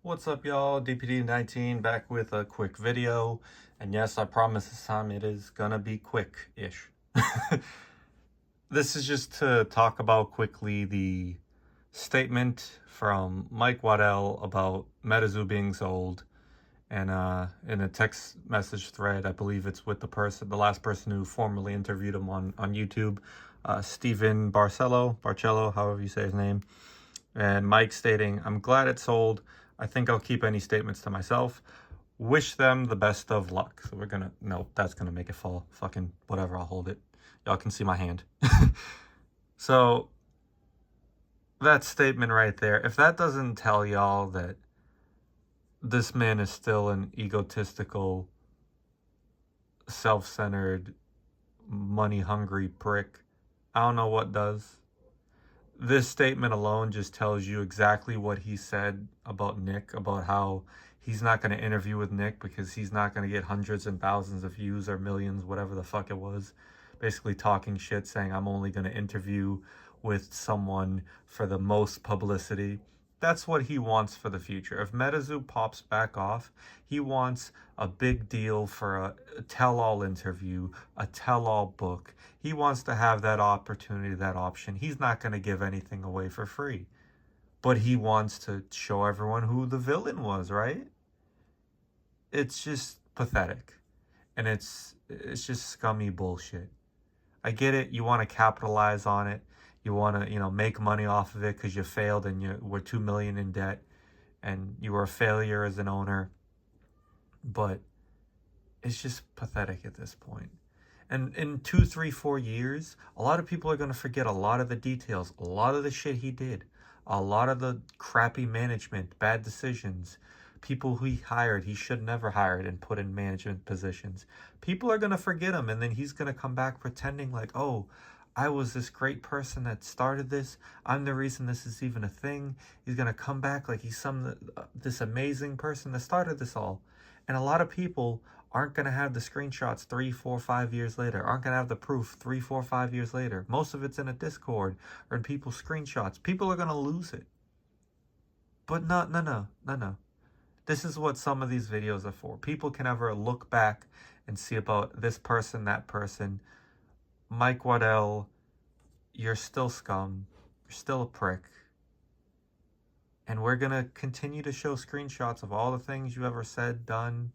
What's up, y'all? DPD19 back with a quick video. And yes, I promise this time it is gonna be quick-ish. This is just to talk about quickly the statement from Mike Waddell about Metazoo being sold. And in a text message thread, I believe it's with the last person who formerly interviewed him on YouTube, Stephen Barcello, however you say his name. And Mike stating, "I'm glad it sold. I think I'll keep any statements to myself. Wish them the best of luck." So we're gonna, no, that's gonna make it fall. Fucking whatever, I'll hold it. Y'all can see my hand. So that statement right there, if that doesn't tell y'all that this man is still an egotistical, self-centered, money-hungry prick, I don't know what does. This statement alone just tells you exactly what he said about Nick, about how he's not going to interview with Nick because he's not going to get hundreds and thousands of views or millions, whatever the fuck it was. Basically talking shit, saying I'm only going to interview with someone for the most publicity. That's what he wants for the future. If Metazoo pops back off, he wants a big deal for a tell-all interview, a tell-all book. He wants to have that opportunity, that option. He's not going to give anything away for free. But he wants to show everyone who the villain was, right? It's just pathetic. And it's just scummy bullshit. I get it. You want to capitalize on it. You want to, make money off of it because you failed and you were $2 million in debt and you were a failure as an owner. But it's just pathetic at this point. And in 2, 3, 4 years, a lot of people are going to forget a lot of the details, a lot of the shit he did, a lot of the crappy management, bad decisions, people who he hired, he should never hired and put in management positions. People are going to forget him, and then he's going to come back pretending like, oh, I was this great person that started this. I'm the reason this is even a thing. He's going to come back like he's this amazing person that started this all. And a lot of people aren't going to have the screenshots 3, 4, 5 years later, aren't going to have the proof 3, 4, 5 years later. Most of it's in a Discord or in people's screenshots. People are going to lose it. But no. This is what some of these videos are for. People can ever look back and see about this person, that person. Mike Waddell, you're still scum. You're still a prick. And we're going to continue to show screenshots of all the things you ever said, done.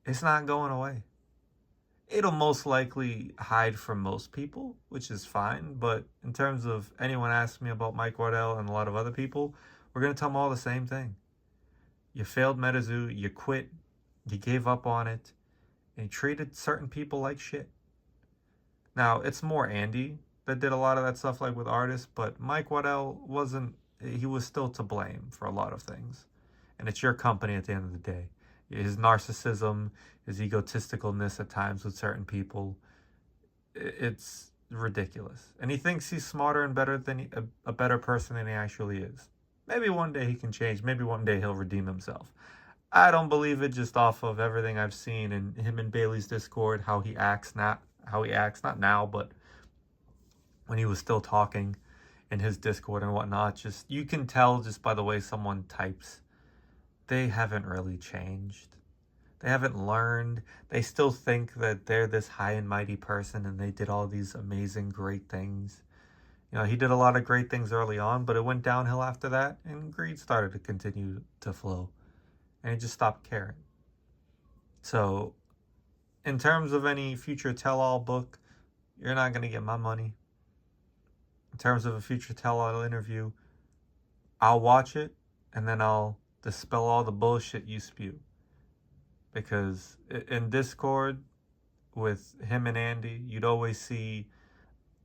It's not going away. It'll most likely hide from most people, which is fine. But in terms of anyone asking me about Mike Waddell and a lot of other people, we're going to tell them all the same thing. You failed Metazoo, you quit, you gave up on it, and you treated certain people like shit. Now, it's more Andy that did a lot of that stuff, like with artists, but Mike Waddell he was still to blame for a lot of things. And it's your company at the end of the day. His narcissism, his egotisticalness at times with certain people, it's ridiculous. And he thinks he's smarter and better than a better person than he actually is. Maybe one day he can change. Maybe one day he'll redeem himself. I don't believe it just off of everything I've seen in him and Bailey's Discord, how he acts, not now, but when he was still talking in his Discord and whatnot. Just, you can tell just by the way someone types, they haven't really changed. They haven't learned. They still think that they're this high and mighty person and they did all these amazing, great things. He did a lot of great things early on, but it went downhill after that, and greed started to continue to flow. And he just stopped caring. So, in terms of any future tell-all book, you're not going to get my money. In terms of a future tell-all interview, I'll watch it, and then I'll dispel all the bullshit you spew. Because in Discord, with him and Andy, you'd always see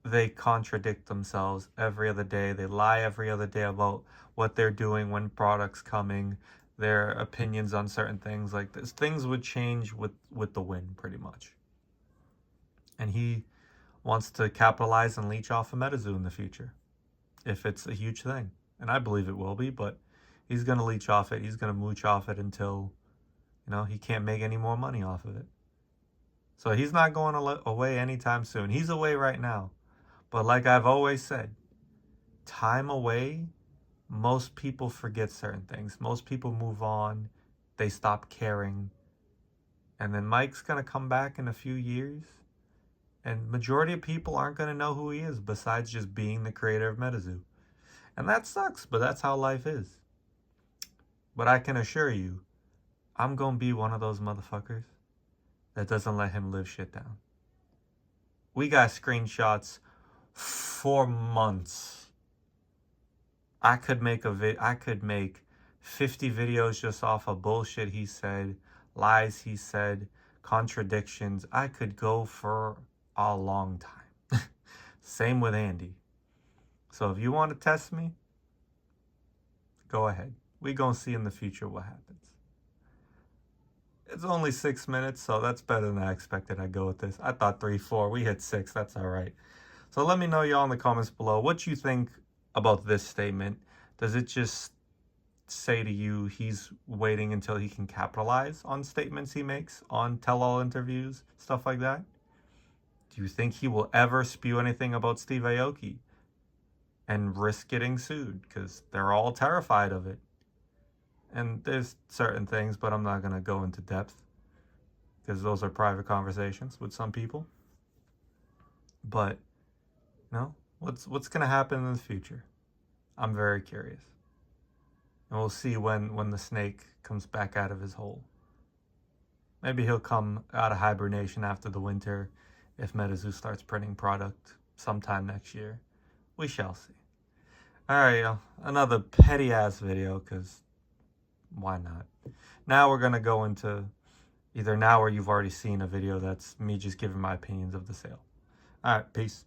they contradict themselves every other day. They lie every other day about what they're doing, when products coming, their opinions on certain things like this. Things would change with the win, pretty much. And he wants to capitalize and leech off of Metazoo in the future, if it's a huge thing. And I believe it will be, but he's going to leech off it. He's going to mooch off it until, he can't make any more money off of it. So he's not going away anytime soon. He's away right now. But like I've always said, time away most people forget certain things. Most people move on. They stop caring. And then Mike's going to come back in a few years. And majority of people aren't going to know who he is besides just being the creator of Metazoo. And that sucks, but that's how life is. But I can assure you, I'm going to be one of those motherfuckers that doesn't let him live shit down. We got screenshots for months. I could make 50 videos just off of bullshit he said, lies he said, contradictions. I could go for a long time. Same with Andy. So if you want to test me, go ahead. We gonna see in the future what happens. It's only 6 minutes, so that's better than I expected I'd go with this. I thought 3, 4. We hit 6. That's all right. So let me know, y'all, in the comments below what you think about this statement. Does it just say to you he's waiting until he can capitalize on statements he makes on tell-all interviews, stuff like that? Do you think he will ever spew anything about Steve Aoki and risk getting sued? Because they're all terrified of it. And there's certain things, but I'm not going to go into depth because those are private conversations with some people. But, you know, what's going to happen in the future? I'm very curious. And we'll see when the snake comes back out of his hole. Maybe he'll come out of hibernation after the winter if Metazoo starts printing product sometime next year. We shall see. Alright, y'all. Another petty-ass video, because why not? Now we're going to go into either now or you've already seen a video that's me just giving my opinions of the sale. Alright, peace.